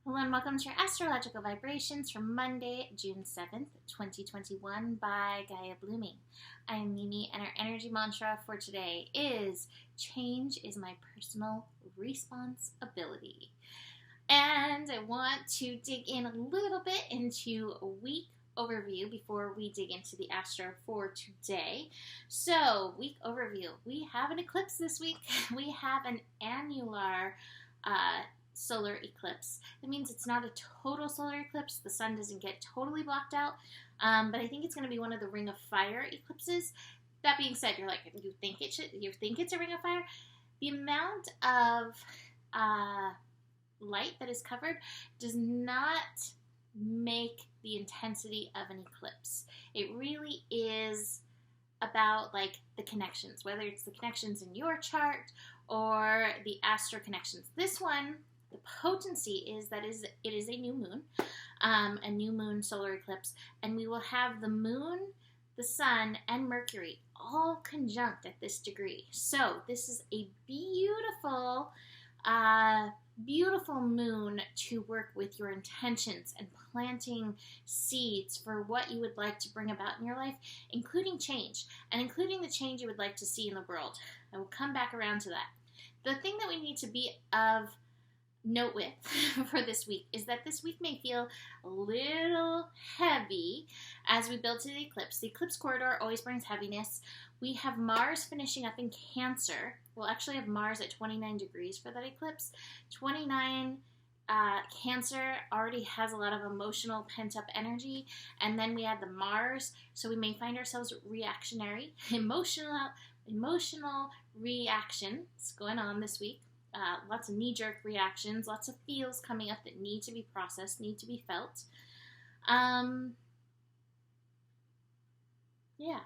Hello and welcome to your astrological vibrations for Monday, June 7th, 2021 by Gaia Blooming. I am Mimi and our energy mantra for today is change is my personal responsibility. And I want to dig in a little bit into a week overview before we dig into the astro for today. So, week overview. We have an eclipse this week. We have an annular solar eclipse. That means it's not a total solar eclipse. The sun doesn't get totally blocked out, but I think it's going to be one of the Ring of Fire eclipses. That being said, you think it's a Ring of Fire. The amount of light that is covered does not make the intensity of an eclipse. It really is about like the connections, whether it's the connections in your chart or the astro connections. This one, the potency is that it is a new moon solar eclipse, and we will have the moon, the sun, and Mercury all conjunct at this degree. So this is a beautiful, beautiful moon to work with your intentions and planting seeds for what you would like to bring about in your life, including change, and including the change you would like to see in the world. I will come back around to that. The thing that we need to be of note with for this week is that this week may feel a little heavy as we build to the eclipse. The eclipse corridor always brings heaviness. We have Mars finishing up in Cancer. We'll actually have Mars at 29 degrees for that eclipse. 29 Cancer already has a lot of emotional pent-up energy, and then we add the Mars, so we may find ourselves reactionary, emotional reactions going on this week. Lots of knee-jerk reactions, lots of feels coming up that need to be processed, need to be felt. Yeah,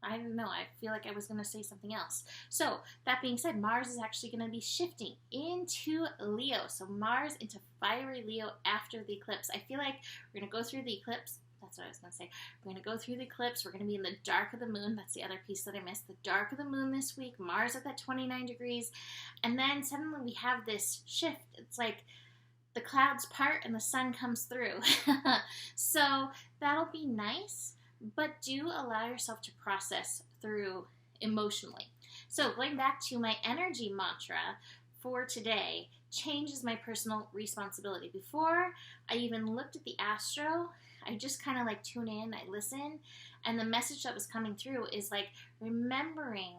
I don't know. I feel like I was going to say something else. So, that being said, Mars is actually going to be shifting into Leo. So, Mars into fiery Leo after the eclipse. I feel like we're going to go through the eclipse. That's what I was going to say. We're going to go through the eclipse. We're going to be in the dark of the moon. That's the other piece that I missed. The dark of the moon this week. Mars at that 29 degrees. And then suddenly we have this shift. It's like the clouds part and the sun comes through. So that'll be nice, but do allow yourself to process through emotionally. So going back to my energy mantra for today, change is my personal responsibility. Before I even looked at the astro, I just kind of like tune in, I listen, and the message that was coming through is like remembering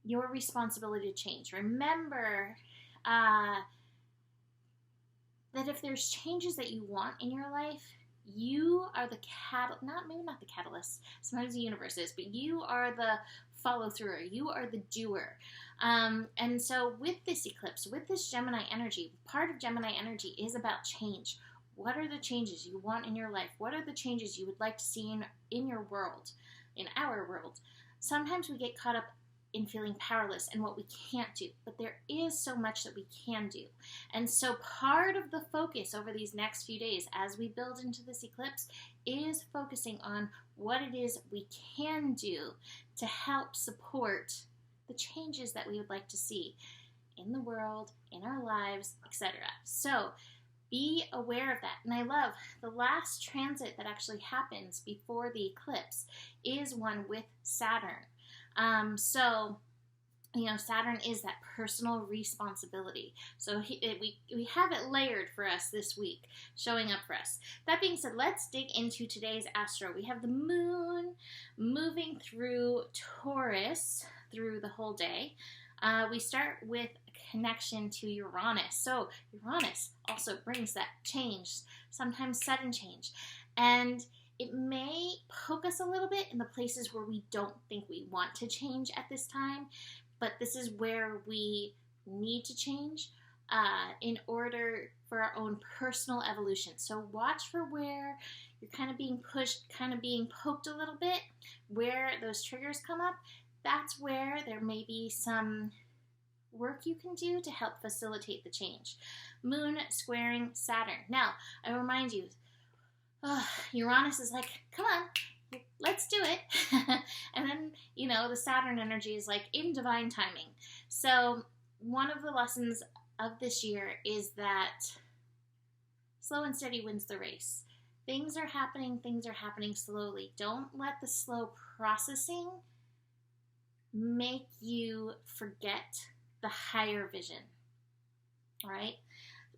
your responsibility to change. Remember that if there's changes that you want in your life, you are the maybe not the catalyst, sometimes the universe is, but you are the follow-througher, you are the doer. And so with this eclipse, with this Gemini energy, part of Gemini energy is about change. What are the changes you want in your life? What are the changes you would like to see in your world, in our world? Sometimes we get caught up in feeling powerless and what we can't do, but there is so much that we can do. And so part of the focus over these next few days as we build into this eclipse is focusing on what it is we can do to help support the changes that we would like to see in the world, in our lives, etc. So be aware of that. And I love the last transit that actually happens before the eclipse is one with Saturn. Saturn is that personal responsibility. So we have it layered for us this week, showing up for us. That being said, let's dig into today's astro. We have the moon moving through Taurus through the whole day. We start with a connection to Uranus. So Uranus also brings that change, sometimes sudden change. And it may poke us a little bit in the places where we don't think we want to change at this time, but this is where we need to change in order for our own personal evolution. So watch for where you're kind of being pushed, kind of being poked a little bit, where those triggers come up. That's where there may be some work you can do to help facilitate the change. Moon squaring Saturn. Now, I remind you, Uranus is like, come on, let's do it. And then, the Saturn energy is like in divine timing. So one of the lessons of this year is that Slow and steady wins the race. Things are happening slowly. Don't let the slow processing make you forget the higher vision. All right?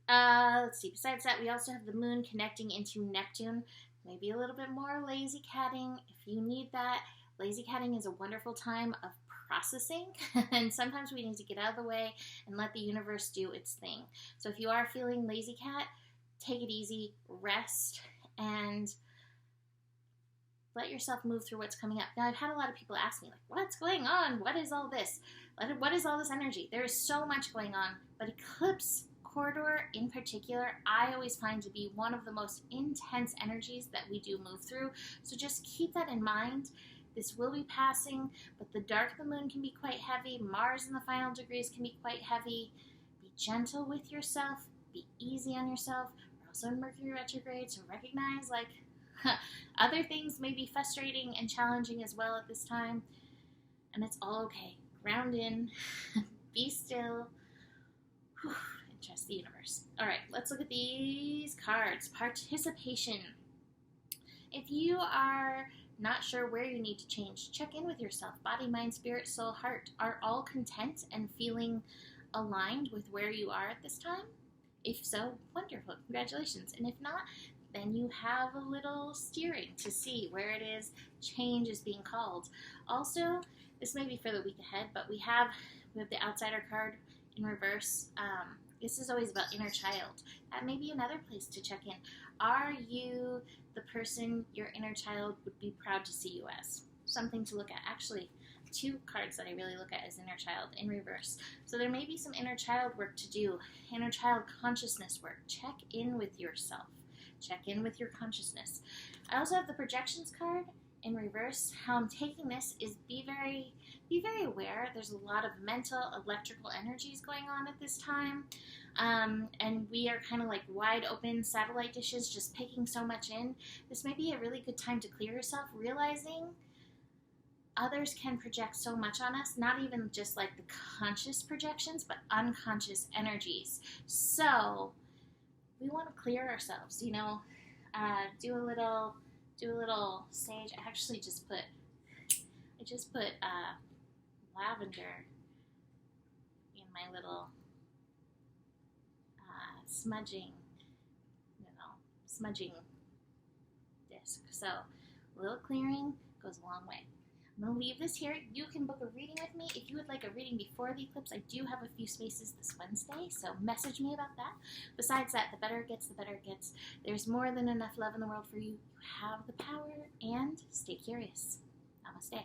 Let's see. Besides that, we also have the moon connecting into Neptune. Maybe a little bit more lazy catting if you need that. Lazy catting is a wonderful time of processing, and sometimes we need to get out of the way and let the universe do its thing. So if you are feeling lazy cat, take it easy, rest, and let yourself move through what's coming up. Now, I've had a lot of people ask me, like, what's going on? What is all this? What is all this energy? There is so much going on, but eclipse corridor in particular, I always find to be one of the most intense energies that we do move through. So just keep that in mind. This will be passing, but the dark of the moon can be quite heavy. Mars in the final degrees can be quite heavy. Be gentle with yourself. Be easy on yourself. We're also in Mercury retrograde, so recognize like other things may be frustrating and challenging as well at this time. And it's all okay. Ground in. Be still. Whew. Trust the universe. All right, let's look at these cards. Participation. If you are not sure where you need to change, check in with yourself. Body, mind, spirit, soul, heart are all content and feeling aligned with where you are at this time? If so, wonderful. Congratulations. And if not, then you have a little steering to see where it is change is being called. Also, this may be for the week ahead, but we have the outsider card in reverse. This is always about inner child. That may be another place to check in. Are you the person your inner child would be proud to see you as? Something to look at. Actually, 2 cards that I really look at is inner child in reverse. So there may be some inner child work to do. Inner child consciousness work. Check in with yourself. Check in with your consciousness. I also have the projections card in reverse. How I'm taking this is be very aware. There's a lot of mental, electrical energies going on at this time. And we are kind of like wide open satellite dishes, just picking so much in. This may be a really good time to clear yourself, realizing others can project so much on us, not even just like the conscious projections, but unconscious energies. So we want to clear ourselves, you know, do a little sage. I actually just put lavender in my little smudging disc. So a little clearing goes a long way. I'm going to leave this here. You can book a reading with me. If you would like a reading before the eclipse, I do have a few spaces this Wednesday, so message me about that. Besides that, the better it gets, the better it gets. There's more than enough love in the world for you. You have the power, and stay curious. Namaste.